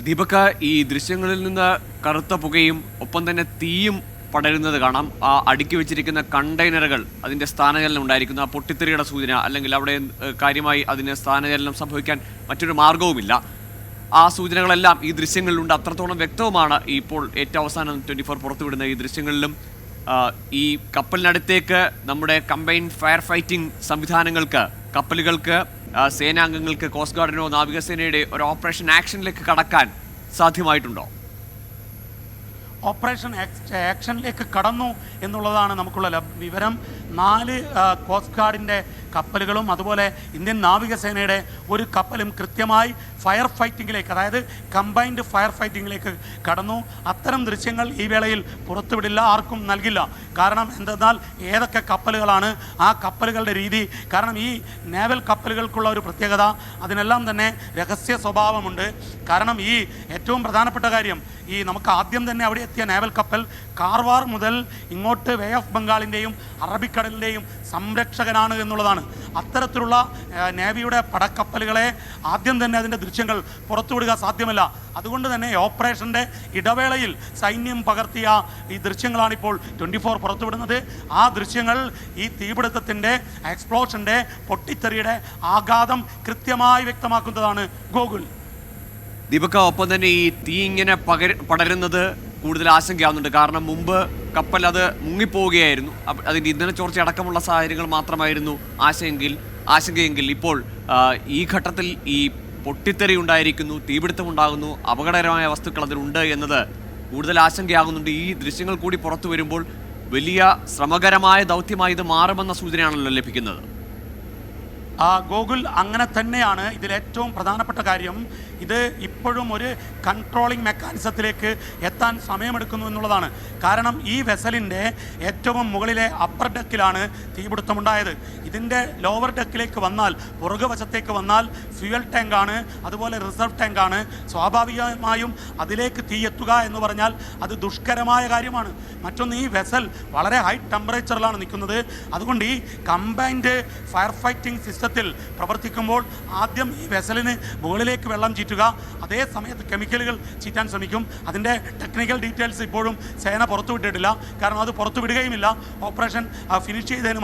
ദീപക, ഈ ദൃശ്യങ്ങളിൽ നിന്ന് കറുത്ത പുകയും ഒപ്പം തന്നെ തീയും പടരുന്നത് കാണാം. ആ അടുക്കി വെച്ചിരിക്കുന്ന കണ്ടെയ്നറുകൾ, അതിൻ്റെ സ്ഥാനചലനം ഉണ്ടായിരിക്കുന്ന ആ പൊട്ടിത്തെറിയുടെ സൂചന, അല്ലെങ്കിൽ അവിടെ കാര്യമായി അതിന് സ്ഥാനചലനം സംഭവിക്കാൻ മറ്റൊരു മാർഗവുമില്ല. ആ സൂചനകളെല്ലാം ഈ ദൃശ്യങ്ങളിലുണ്ട്. അത്രത്തോളം വ്യക്തവുമാണ് ഇപ്പോൾ ഏറ്റവും അവസാനം 24 പുറത്തുവിടുന്ന ഈ ദൃശ്യങ്ങളിലും. ഈ കപ്പലിനടുത്തേക്ക് നമ്മുടെ കമ്പൈൻഡ് ഫയർ ഫൈറ്റിംഗ് സംവിധാനങ്ങൾക്ക്, കപ്പലുകൾക്ക്, സേനാംഗങ്ങൾക്ക്, കോസ്റ്റ് ഗാർഡിനോ നാവികസേനയുടെ ഒരു ഓപ്പറേഷൻ ആക്ഷനിലേക്ക് കടക്കാൻ സാധ്യമായിട്ടുണ്ടോ? ഓപ്പറേഷൻ ആക്ഷനിലേക്ക് കടന്നു എന്നുള്ളതാണ് നമുക്കുള്ള വിവരം. 4 കോസ്റ്റ് ഗാർഡിൻ്റെ കപ്പലുകളും അതുപോലെ ഇന്ത്യൻ നാവികസേനയുടെ ഒരു കപ്പലും കൃത്യമായി ഫയർ ഫൈറ്റിങ്ങിലേക്ക്, അതായത് കമ്പൈൻഡ് ഫയർ ഫൈറ്റിങ്ങിലേക്ക് കടന്നു. അത്തരം ദൃശ്യങ്ങൾ ഈ വേളയിൽ പുറത്തുവിടില്ല, ആർക്കും നൽകില്ല. കാരണം എന്തെന്നാൽ ഏതൊക്കെ കപ്പലുകളാണ്, ആ കപ്പലുകളുടെ രീതി, കാരണം ഈ നേവൽ കപ്പലുകൾക്കുള്ള ഒരു പ്രത്യേകത, അതിനെല്ലാം തന്നെ രഹസ്യ സ്വഭാവമുണ്ട്. കാരണം ഈ ഏറ്റവും പ്രധാനപ്പെട്ട കാര്യം, ഈ നമുക്ക് ആദ്യം തന്നെ അവിടെ എത്തിയ നേവൽ കപ്പൽ കാർവാർ മുതൽ ഇങ്ങോട്ട് വേ ഓഫ് ബംഗാളിൻ്റെയും അറബിക്കടലിൻ്റെയും സംരക്ഷകനാണ് എന്നുള്ളതാണ്. അത്തരത്തിലുള്ള നേവിയുടെ പടക്കപ്പലുകളെ ആദ്യം തന്നെ അതിൻ്റെ ദൃശ്യങ്ങൾ പുറത്തുവിടുക സാധ്യമല്ല. അതുകൊണ്ട് തന്നെ ഓപ്പറേഷൻ്റെ ഇടവേളയിൽ സൈന്യം പകർത്തിയ ഈ ദൃശ്യങ്ങളാണിപ്പോൾ 24 പുറത്തുവിടുന്നത്. ആ ദൃശ്യങ്ങൾ ഈ തീപിടുത്തത്തിൻ്റെ, എക്സ്പ്ലോഷൻ്റെ, പൊട്ടിത്തെറിയുടെ ആഘാതം കൃത്യമായി വ്യക്തമാക്കുന്നതാണ്. ഗോകുൽ, ദീപക, ഒപ്പം തന്നെ ഈ തീ ഇങ്ങനെ പടരുന്നത് കൂടുതൽ ആശങ്കയാവുന്നുണ്ട്. കാരണം മുമ്പ് കപ്പൽ അത് മുങ്ങിപ്പോവുകയായിരുന്നു, അതിൻ്റെ ഇന്ധന ചോർച്ച അടക്കമുള്ള സാഹചര്യങ്ങൾ മാത്രമായിരുന്നു ആശങ്കയെങ്കിൽ ഇപ്പോൾ ഈ ഘട്ടത്തിൽ ഈ പൊട്ടിത്തെറി ഉണ്ടായിരിക്കുന്നു, തീപിടുത്തം ഉണ്ടാകുന്നു, അപകടകരമായ വസ്തുക്കൾ അതിലുണ്ട് എന്നത് കൂടുതൽ ആശങ്കയാകുന്നുണ്ട്. ഈ ദൃശ്യങ്ങൾ കൂടി പുറത്തു വരുമ്പോൾ വലിയ ശ്രമകരമായ ദൗത്യമായി ഇത് മാറുമെന്ന സൂചനയാണല്ലോ ലഭിക്കുന്നത്. ഗോകുൽ, അങ്ങനെ തന്നെയാണ്. ഇതിലേറ്റവും പ്രധാനപ്പെട്ട കാര്യം, ഇത് ഇപ്പോഴും ഒരു കൺട്രോളിംഗ് മെക്കാനിസത്തിലേക്ക് എത്താൻ സമയമെടുക്കുന്നു എന്നുള്ളതാണ്. കാരണം ഈ വെസലിൻ്റെ ഏറ്റവും മുകളിലെ അപ്പർ ഡെക്കിലാണ് തീപിടുത്തമുണ്ടായത്. ഇതിൻ്റെ ലോവർ ഡെക്കിലേക്ക് വന്നാൽ, പുറകുവശത്തേക്ക് വന്നാൽ ഫ്യൂവൽ ടാങ്കാണ്, അതുപോലെ റിസർവ് ടാങ്കാണ്. സ്വാഭാവികമായും അതിലേക്ക് തീയെത്തുക എന്ന് പറഞ്ഞാൽ അത് ദുഷ്കരമായ കാര്യമാണ്. മറ്റൊന്ന്, ഈ വെസൽ വളരെ ഹൈ ടെമ്പറേച്ചറിലാണ് നിൽക്കുന്നത്. അതുകൊണ്ട് ഈ കമ്പൈൻഡ് ഫയർ ഫൈറ്റിംഗ് സിസ്റ്റത്തിൽ പ്രവർത്തിക്കുമ്പോൾ ആദ്യം ഈ വെസലിന് മുകളിലേക്ക് വെള്ളം ചീറ്റുക, അതേ സമയത്ത് കെമിക്കലുകൾ ചീറ്റാൻ ശ്രമിക്കും. അതിൻ്റെ ടെക്നിക്കൽ ഡീറ്റെയിൽസ് ഇപ്പോഴും സേന പുറത്തുവിട്ടിട്ടില്ല. കാരണം അത് പുറത്തുവിടുകയുമില്ല. ഓപ്പറേഷൻ ഫിനിഷ് ചെയ്തതിന്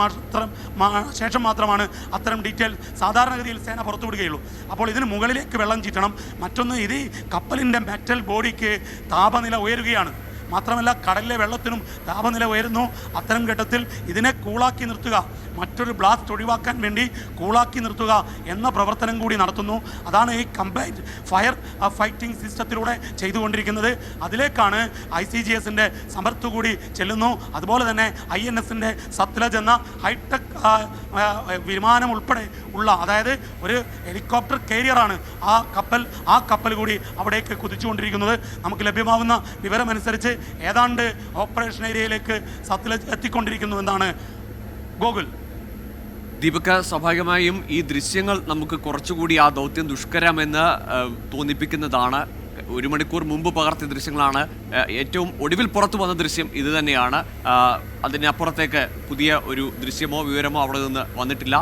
ശേഷം മാത്രമാണ് അത്തരം ഡീറ്റെയിൽ സാധാരണഗതിയിൽ സേന പുറത്തുവിടുകയുള്ളൂ. അപ്പോൾ ഇതിന് മുകളിലേക്ക് വെള്ളം ചീറ്റണം. മറ്റൊന്ന്, ഇത് കപ്പലിൻ്റെ മെറ്റൽ ബോഡിക്ക് താപനില ഉയരുകയാണ്. മാത്രമല്ല കടലിലെ വെള്ളത്തിനും താപനില ഉയരുന്നു. അത്തരം ഘട്ടത്തിൽ ഇതിനെ കൂളാക്കി നിർത്തുക, മറ്റൊരു ബ്ലാസ്റ്റ് ഒഴിവാക്കാൻ വേണ്ടി കൂളാക്കി നിർത്തുക എന്ന പ്രവർത്തനം കൂടി നടത്തുന്നു. അതാണ് ഈ കമ്പൈൻഡ് ഫയർ ഫൈറ്റിംഗ് സിസ്റ്റത്തിലൂടെ ചെയ്തുകൊണ്ടിരിക്കുന്നത്. അതിലേക്കാണ് ICGSൻ്റെ സമർത്ത് കൂടി ചെല്ലുന്നു. അതുപോലെ തന്നെ INSൻ്റെ സത്ലജ് എന്ന ഹൈടെക് വിമാനം ഉൾപ്പെടെ ഉള്ള, അതായത് ഒരു ഹെലികോപ്റ്റർ കാരിയറാണ് ആ കപ്പൽ കൂടി അവിടേക്ക് കുതിച്ചുകൊണ്ടിരിക്കുന്നത്. നമുക്ക് ലഭ്യമാകുന്ന വിവരമനുസരിച്ച് ഏതാണ്ട് ഓപ്പറേഷൻ ഏരിയയിലേക്ക് സത്ലജ് എത്തിക്കൊണ്ടിരിക്കുന്നുവെന്നാണ്. ഗോകുൽ, ദീപക, സ്വാഭാവികമായും ഈ ദൃശ്യങ്ങൾ നമുക്ക് കുറച്ചുകൂടി ആ ദൗത്യം ദുഷ്കരമെന്ന് തോന്നിപ്പിക്കുന്നതാണ്. 1 മണിക്കൂർ മുമ്പ് പകർത്തിയ ദൃശ്യങ്ങളാണ്. ഏറ്റവും ഒടുവിൽ പുറത്തു വന്ന ദൃശ്യം ഇത് തന്നെയാണ്. അതിനപ്പുറത്തേക്ക് പുതിയ ഒരു ദൃശ്യമോ വിവരമോ അവിടെ നിന്ന് വന്നിട്ടില്ല.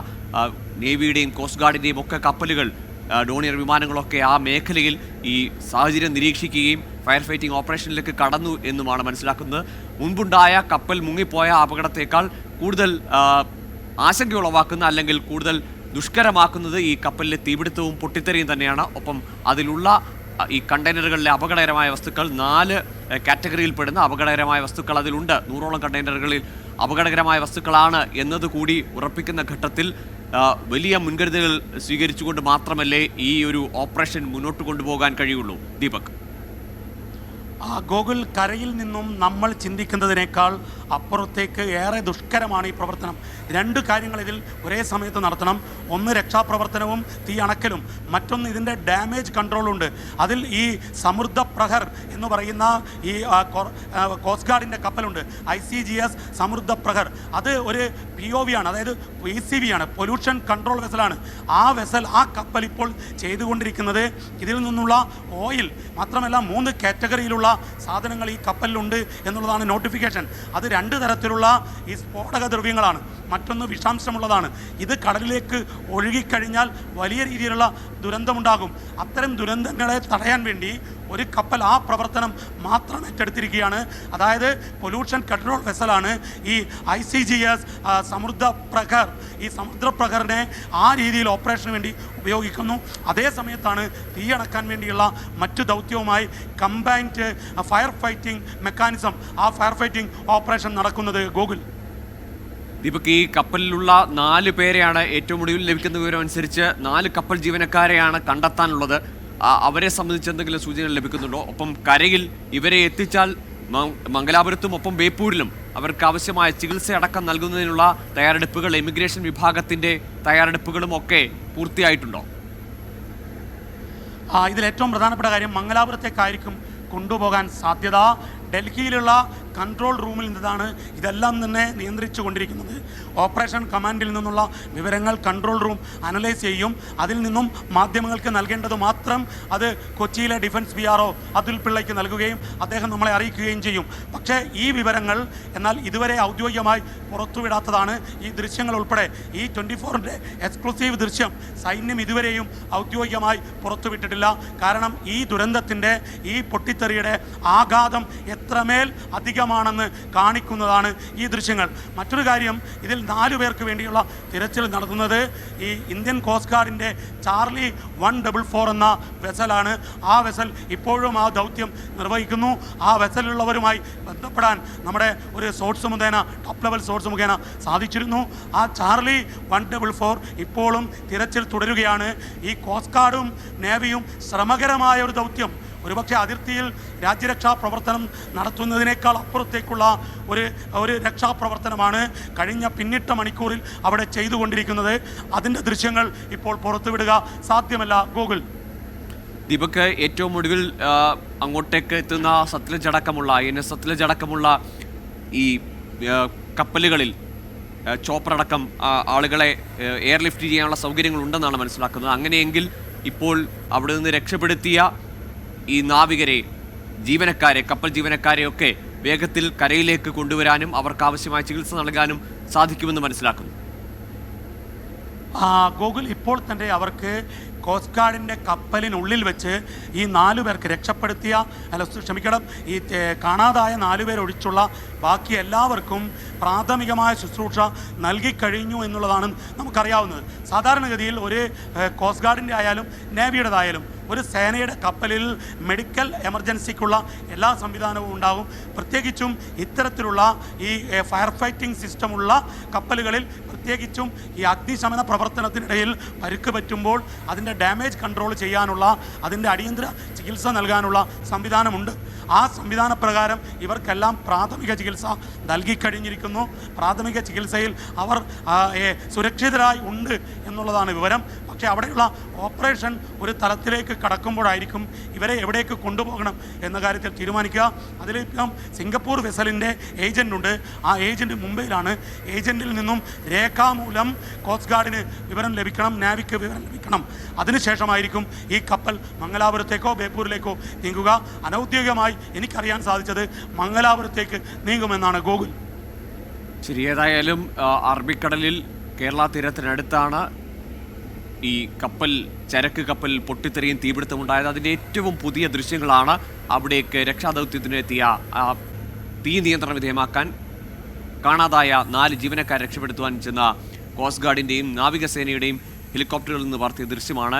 നേവിയുടെയും കോസ്റ്റ് ഗാർഡിൻ്റെയും ഒക്കെ കപ്പലുകൾ, ഡോണിയർ വിമാനങ്ങളൊക്കെ ആ മേഖലയിൽ ഈ സാഹചര്യം നിരീക്ഷിക്കുകയും ഫയർ ഫൈറ്റിംഗ് ഓപ്പറേഷനിലേക്ക് കടന്നു എന്നുമാണ് മനസ്സിലാക്കുന്നത്. മുൻപുണ്ടായ കപ്പൽ മുങ്ങിപ്പോയ അപകടത്തേക്കാൾ കൂടുതൽ ആശങ്കയുളവാക്കുന്ന, അല്ലെങ്കിൽ കൂടുതൽ ദുഷ്കരമാക്കുന്നത് ഈ കപ്പലിലെ തീപിടുത്തവും പൊട്ടിത്തെറിയും തന്നെയാണ്. ഒപ്പം അതിലുള്ള ഈ കണ്ടെയ്നറുകളിലെ അപകടകരമായ വസ്തുക്കൾ, 4 കാറ്റഗറിയിൽപ്പെടുന്ന അപകടകരമായ വസ്തുക്കൾ അതിലുണ്ട്. 100ഓളം കണ്ടെയ്നറുകളിൽ അപകടകരമായ വസ്തുക്കളാണ് എന്നതുകൂടി ഉറപ്പിക്കുന്ന ഘട്ടത്തിൽ വലിയ മുൻകരുതലുകൾ സ്വീകരിച്ചുകൊണ്ട് മാത്രമല്ലേ ഈ ഒരു ഓപ്പറേഷൻ മുന്നോട്ട് കൊണ്ടുപോകാൻ കഴിയുള്ളൂ. ദീപക്, ഗോകുൽ, കരയിൽ നിന്നും നമ്മൾ ചിന്തിക്കുന്നതിനേക്കാൾ അപ്പുറത്തേക്ക് ഏറെ ദുഷ്കരമാണ് ഈ പ്രവർത്തനം. 2 കാര്യങ്ങൾ ഇതിൽ ഒരേ സമയത്ത് നടത്തണം. ഒന്ന് രക്ഷാപ്രവർത്തനവും തീ അണക്കലും, മറ്റൊന്ന് ഇതിൻ്റെ ഡാമേജ് കൺട്രോളുണ്ട്. അതിൽ ഈ സമൃദ്ധ പ്രഹർ എന്ന് പറയുന്ന ഈ കോസ്റ്റ് ഗാർഡിൻ്റെ കപ്പലുണ്ട്, ICGS സമൃദ്ധ പ്രഹർ. അത് ഒരു POV ആണ്, അതായത് PCV ആണ്, പൊല്യൂഷൻ കൺട്രോൾ വെസലാണ്. ആ കപ്പൽ ഇപ്പോൾ ചെയ്തുകൊണ്ടിരിക്കുന്നത് ഇതിൽ നിന്നുള്ള ഓയിൽ മാത്രമല്ല 3 കാറ്റഗറിയിലുള്ള സാധനങ്ങൾ ഈ കപ്പലിലുണ്ട് എന്നുള്ളതാണ് നോട്ടിഫിക്കേഷൻ. അത് 2 തരത്തിലുള്ള ഈ സ്ഫോടക ദ്രവ്യങ്ങളാണ്. മറ്റൊന്ന് വിഷാംശമുള്ളതാണ്. ഇത് കടലിലേക്ക് ഒഴുകിക്കഴിഞ്ഞാൽ വലിയ രീതിയിലുള്ള ദുരന്തമുണ്ടാകും. അത്തരം ദുരന്തങ്ങളെ തടയാൻ വേണ്ടി ഒരു കപ്പൽ ആ പ്രവർത്തനം മാത്രം ഏറ്റെടുത്തിരിക്കുകയാണ്. അതായത് പൊല്യൂഷൻ കൺട്രോൾ വെസലാണ് ഈ ICGS സമുദ്രപ്രഖർ. ഈ സമുദ്രപ്രഖറിനെ ആ രീതിയിൽ ഓപ്പറേഷന് വേണ്ടി ഉപയോഗിക്കുന്നു. അതേ സമയത്താണ് തീയണക്കാൻ വേണ്ടിയുള്ള മറ്റു ദൗത്യവുമായി കമ്പൈൻഡ് ഫയർ ഫൈറ്റിംഗ് മെക്കാനിസം, ആ ഫയർ ഫൈറ്റിംഗ് ഓപ്പറേഷൻ നടക്കുന്നത്. ഗോകുൽ, ദീപക്, ഈ കപ്പലിലുള്ള 4 പേരെയാണ് ഏറ്റവും ഒടുവിൽ ലഭിക്കുന്ന വിവരം അനുസരിച്ച് 4 കപ്പൽ ജീവനക്കാരെയാണ് കണ്ടെത്താനുള്ളത്. അവരെ സംബന്ധിച്ച് എന്തെങ്കിലും സൂചനകൾ ലഭിക്കുന്നുണ്ടോ? ഒപ്പം കരയിൽ ഇവരെ എത്തിച്ചാൽ മംഗലാപുരത്തും ഒപ്പം ബേപ്പൂരിലും അവർക്ക് ആവശ്യമായ ചികിത്സ അടക്കം നൽകുന്നതിനുള്ള തയ്യാറെടുപ്പുകൾ, ഇമിഗ്രേഷൻ വിഭാഗത്തിന്റെ തയ്യാറെടുപ്പുകളും ഒക്കെ പൂർത്തിയായിട്ടുണ്ടോ? ഇതിലേറ്റവും പ്രധാനപ്പെട്ട കാര്യം മംഗലാപുരത്തേക്കായിരിക്കും കൊണ്ടുപോകാൻ സാധ്യത. ഡൽഹിയിലുള്ള കൺട്രോൾ റൂമിൽ നിന്നാണ് ഇതെല്ലാം തന്നെ നിയന്ത്രിച്ചു കൊണ്ടിരിക്കുന്നത്. ഓപ്പറേഷൻ കമാൻഡിൽ നിന്നുള്ള വിവരങ്ങൾ കൺട്രോൾ റൂം അനലൈസ് ചെയ്യും. അതിൽ നിന്നും മാധ്യമങ്ങൾക്ക് നൽകേണ്ടത് മാത്രം അത് കൊച്ചിയിലെ ഡിഫൻസ് PRO അതുൽ പിള്ളയ്ക്ക് നൽകുകയും അദ്ദേഹം നമ്മളെ അറിയിക്കുകയും ചെയ്യും. പക്ഷേ ഈ വിവരങ്ങൾ എന്നാൽ ഇതുവരെ ഔദ്യോഗികമായി പുറത്തുവിടാത്തതാണ്. ഈ ദൃശ്യങ്ങൾ ഉൾപ്പെടെ ഈ 24-ൻ്റെ എക്സ്ക്ലൂസീവ് ദൃശ്യം സൈന്യം ഇതുവരെയും ഔദ്യോഗികമായി പുറത്തുവിട്ടിട്ടില്ല. കാരണം ഈ ദുരന്തത്തിൻ്റെ, ഈ പൊട്ടിത്തെറിയുടെ ആഘാതം എത്രമേൽ അധികമാണെന്ന് കാണിക്കുന്നതാണ് ഈ ദൃശ്യങ്ങൾ. മറ്റൊരു കാര്യം, ഇതിൽ 4 പേർക്ക് വേണ്ടിയുള്ള തിരച്ചിൽ നടത്തുന്നത് ഈ ഇന്ത്യൻ കോസ്റ്റ് ഗാർഡിൻ്റെ ചാർലി 144 എന്ന വെസലാണ്. ആ വെസൽ ഇപ്പോഴും ആ ദൗത്യം നിർവഹിക്കുന്നു. ആ വെസലുള്ളവരുമായി ബന്ധപ്പെടാൻ നമ്മുടെ ഒരു സോഴ്സ് മുഖേന, ടോപ്പ് ലെവൽ സോഴ്സ് മുഖേന സാധിച്ചിരുന്നു. ആ ചാർലി 144 ഇപ്പോഴും തിരച്ചിൽ തുടരുകയാണ്. ഈ കോസ്റ്റ് ഗാർഡും നേവിയും ശ്രമകരമായ ഒരു ദൗത്യം, ഒരുപക്ഷെ അതിർത്തിയിൽ രാജ്യരക്ഷാ പ്രവർത്തനം നടത്തുന്നതിനേക്കാൾ അപ്പുറത്തേക്കുള്ള ഒരു രക്ഷാപ്രവർത്തനമാണ് കഴിഞ്ഞ പിന്നിട്ട മണിക്കൂറിൽ അവിടെ ചെയ്തുകൊണ്ടിരിക്കുന്നത്. അതിൻ്റെ ദൃശ്യങ്ങൾ ഇപ്പോൾ പുറത്തുവിടുക സാധ്യമല്ല. ഗൂഗിൾ, ദീപക്, ഏറ്റവും ഒടുവിൽ അങ്ങോട്ടേക്ക് എത്തുന്ന സത്ലജ് അടക്കമുള്ള INS സത്ലജ് അടക്കമുള്ള ഈ കപ്പലുകളിൽ ചോപ്പറടക്കം ആളുകളെ എയർലിഫ്റ്റ് ചെയ്യാനുള്ള സൗകര്യങ്ങൾ ഉണ്ടെന്നാണ് മനസ്സിലാക്കുന്നത്. അങ്ങനെയെങ്കിൽ ഇപ്പോൾ അവിടെ നിന്ന് രക്ഷപ്പെടുത്തിയ ഈ നാവികരെ, ജീവനക്കാരെ, കപ്പൽ ജീവനക്കാരെയൊക്കെ വേഗത്തിൽ കരയിലേക്ക് കൊണ്ടുവരാനും അവർക്ക് ആവശ്യമായ ചികിത്സ നൽകാനും സാധിക്കുമെന്ന് മനസ്സിലാക്കുന്നു. ഗൂഗിൾ, ഇപ്പോൾ തന്നെ അവർക്ക് കോസ്റ്റ് ഗാർഡിൻ്റെ കപ്പലിനുള്ളിൽ വെച്ച് ഈ 4 പേർക്ക് ഈ കാണാതായ 4 പേരൊഴിച്ചുള്ള ബാക്കി എല്ലാവർക്കും പ്രാഥമികമായ ശുശ്രൂഷ നൽകിക്കഴിഞ്ഞു എന്നുള്ളതാണ് നമുക്കറിയാവുന്നത്. സാധാരണഗതിയിൽ ഒരു കോസ്റ്റ് ഗാർഡിൻ്റെ ആയാലും നേവിയുടേതായാലും ഒരു സേനയുടെ കപ്പലിൽ മെഡിക്കൽ എമർജൻസിക്കുള്ള എല്ലാ സംവിധാനവും ഉണ്ടാകും. പ്രത്യേകിച്ചും ഇത്തരത്തിലുള്ള ഈ ഫയർ ഫൈറ്റിംഗ് സിസ്റ്റമുള്ള കപ്പലുകളിൽ, പ്രത്യേകിച്ചും ഈ അഗ്നിശമന പ്രവർത്തനത്തിനിടയിൽ പരുക്ക് പറ്റുമ്പോൾ അതിൻ്റെ ഡാമേജ് കൺട്രോൾ ചെയ്യാനുള്ള, അതിൻ്റെ അടിയന്തര ചികിത്സ നൽകാനുള്ള സംവിധാനമുണ്ട്. ആ സംവിധാന പ്രകാരം ഇവർക്കെല്ലാം പ്രാഥമിക ചികിത്സ നൽകിക്കഴിഞ്ഞിരിക്കുന്നു. പ്രാഥമിക ചികിത്സയിൽ അവർ സുരക്ഷിതരായി ഉണ്ട് എന്നുള്ളതാണ് വിവരം. പക്ഷേ അവിടെയുള്ള ഓപ്പറേഷൻ ഒരു തലത്തിലേക്ക് കടക്കുമ്പോഴായിരിക്കും ഇവരെ എവിടേക്ക് കൊണ്ടുപോകണം എന്ന കാര്യത്തിൽ തീരുമാനിക്കുക. അതിലിപ്പം സിംഗപ്പൂർ വെസലിൻ്റെ ഏജൻ്റുണ്ട്. ആ ഏജൻറ്റ് മുംബൈയിലാണ്. ഏജൻറ്റിൽ നിന്നും രേഖാമൂലം കോസ്റ്റ് ഗാർഡിന് വിവരം ലഭിക്കണം, നാവിക്ക് വിവരം ലഭിക്കണം. അതിനുശേഷമായിരിക്കും ഈ കപ്പൽ മംഗലാപുരത്തേക്കോ ബേപ്പൂരിലേക്കോ നീങ്ങുക. അനൗദ്യോഗികമായി എനിക്കറിയാൻ സാധിച്ചത് മംഗലാപുരത്തേക്ക് നീങ്ങുമെന്നാണ്. ഗൂഗിൾ, ശരി. ഏതായാലും അറബിക്കടലിൽ കേരള തീരത്തിനടുത്താണ് ഈ കപ്പൽ, ചരക്ക് കപ്പൽ പൊട്ടിത്തെറിയും തീപിടുത്തമുണ്ടായത്. അതിൻ്റെ ഏറ്റവും പുതിയ ദൃശ്യങ്ങളാണ്. അവിടേക്ക് രക്ഷാദൗത്യത്തിനെത്തിയ തീ നിയന്ത്രണ വിധേയമാക്കാൻ കാണാതായ 4 ജീവനക്കാരെ രക്ഷപ്പെടുത്തുവാൻ ചെന്ന കോസ്റ്റ് ഗാർഡിൻ്റെയും നാവികസേനയുടെയും ഹെലികോപ്റ്ററുകളിൽ നിന്ന് വാർത്തിയ ദൃശ്യമാണ്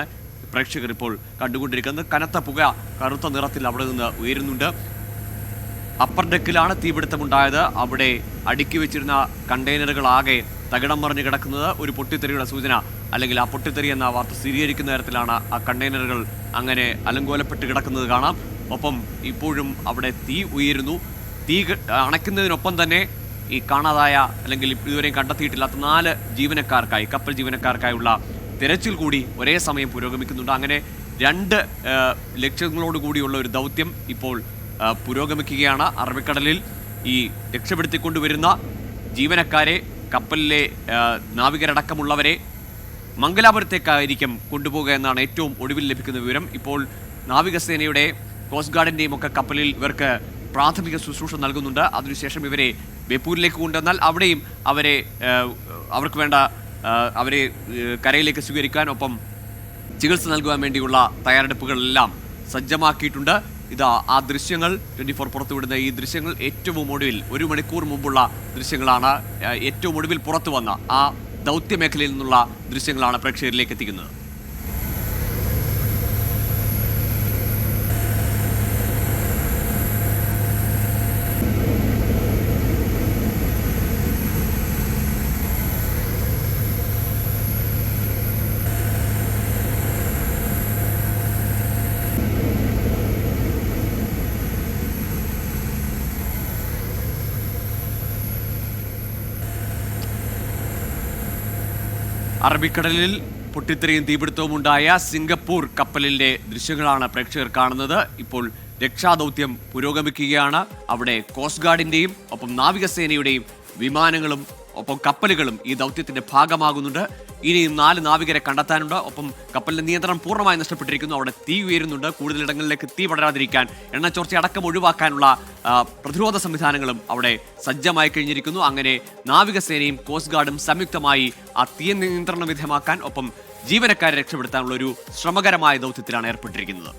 പ്രേക്ഷകർ ഇപ്പോൾ കണ്ടുകൊണ്ടിരിക്കുന്നത്. കനത്ത പുക കറുത്ത നിറത്തിൽ അവിടെ നിന്ന് ഉയരുന്നുണ്ട്. അപ്പർ ഡെക്കിലാണ് തീപിടുത്തമുണ്ടായത്. അവിടെ അടുക്കി വെച്ചിരുന്ന കണ്ടെയ്നറുകളാകെ തകിടം മറിഞ്ഞ് കിടക്കുന്നത് ഒരു പൊട്ടിത്തെറിയുടെ സൂചന, അല്ലെങ്കിൽ ആ പൊട്ടിത്തെറി എന്ന വാർത്ത സ്ഥിരീകരിക്കുന്ന തരത്തിലാണ് ആ കണ്ടെയ്നറുകൾ അങ്ങനെ അലങ്കോലപ്പെട്ട് കിടക്കുന്നത് കാണാം. ഒപ്പം ഇപ്പോഴും അവിടെ തീ ഉയരുന്നു. തീ അണയ്ക്കുന്നതിനൊപ്പം തന്നെ ഈ കാണാതായ അല്ലെങ്കിൽ ഇതുവരെയും കണ്ടെത്തിയിട്ടില്ലാത്ത 4 ജീവനക്കാർക്കായി, കപ്പൽ ജീവനക്കാർക്കായുള്ള തിരച്ചിൽ കൂടി ഒരേ സമയം പുരോഗമിക്കുന്നുണ്ട്. അങ്ങനെ 2 ലക്ഷ്യങ്ങളോട് കൂടിയുള്ള ഒരു ദൗത്യം ഇപ്പോൾ പുരോഗമിക്കുകയാണ്. അറബിക്കടലിൽ ഈ രക്ഷപ്പെടുത്തിക്കൊണ്ടുവരുന്ന ജീവനക്കാരെ, കപ്പലിലെ നാവികരടക്കമുള്ളവരെ മംഗലാപുരത്തേക്കായിരിക്കും കൊണ്ടുപോകുക എന്നാണ് ഏറ്റവും ഒടുവിൽ ലഭിക്കുന്ന വിവരം. ഇപ്പോൾ നാവികസേനയുടെ കോസ്റ്റ് ഗാർഡിന്റെയും ഒക്കെ കപ്പലിൽ ഇവർക്ക് പ്രാഥമിക ശുശ്രൂഷ നൽകുന്നുണ്ട്. അതിനുശേഷം ഇവരെ ബേപ്പൂരിലേക്ക് കൊണ്ടുവന്നാൽ അവിടെയും അവർക്ക് വേണ്ട അവരെ കരയിലേക്ക് സ്വീകരിക്കാൻ ഒപ്പം ചികിത്സ നൽകുവാൻ വേണ്ടിയുള്ള തയ്യാറെടുപ്പുകളെല്ലാം സജ്ജമാക്കിയിട്ടുണ്ട്. ഇതാ ആ ദൃശ്യങ്ങൾ 24 പുറത്തുവിടുന്ന ഈ ദൃശ്യങ്ങൾ ഏറ്റവും ഒടുവിൽ 1 മണിക്കൂർ മുമ്പുള്ള ദൃശ്യങ്ങളാണ്. ഏറ്റവും ഒടുവിൽ പുറത്തു വന്ന ആ ദൗത്യമേഖലയിൽ നിന്നുള്ള ദൃശ്യങ്ങളാണ് പ്രേക്ഷകരിലേക്ക് എത്തിക്കുന്നത്. അറബിക്കടലിൽ പൊട്ടിത്തെറിയും തീപിടുത്തവും ഉണ്ടായ സിംഗപ്പൂർ കപ്പലിന്റെ ദൃശ്യങ്ങളാണ് പ്രേക്ഷകർ കാണുന്നത്. ഇപ്പോൾ രക്ഷാദൗത്യം പുരോഗമിക്കുകയാണ്. അവിടെ കോസ്റ്റ് ഗാർഡിന്റെയും ഒപ്പം നാവികസേനയുടെയും വിമാനങ്ങളും ഒപ്പം കപ്പലുകളും ഈ ദൗത്യത്തിന്റെ ഭാഗമാകുന്നുണ്ട്. ഇനിയും 4 നാവികരെ കണ്ടെത്താനുണ്ട്. ഒപ്പം കപ്പലിന്റെ നിയന്ത്രണം പൂർണ്ണമായി നഷ്ടപ്പെട്ടിരിക്കുന്നു. അവിടെ തീ ഉയരുന്നുണ്ട്. കൂടുതലിടങ്ങളിലേക്ക് തീ പടരാതിരിക്കാൻ എണ്ണച്ചോർച്ച അടക്കം ഒഴിവാക്കാനുള്ള പ്രതിരോധ സംവിധാനങ്ങളും അവിടെ സജ്ജമായി കഴിഞ്ഞിരിക്കുന്നു. അങ്ങനെ നാവികസേനയും കോസ്റ്റ് ഗാർഡും സംയുക്തമായി ആ തീ നിയന്ത്രണ വിധേയമാക്കാൻ ഒപ്പം ജീവനക്കാരെ രക്ഷപ്പെടുത്താനുള്ള ഒരു ശ്രമകരമായ ദൗത്യത്തിലാണ് ഏർപ്പെട്ടിരിക്കുന്നത്.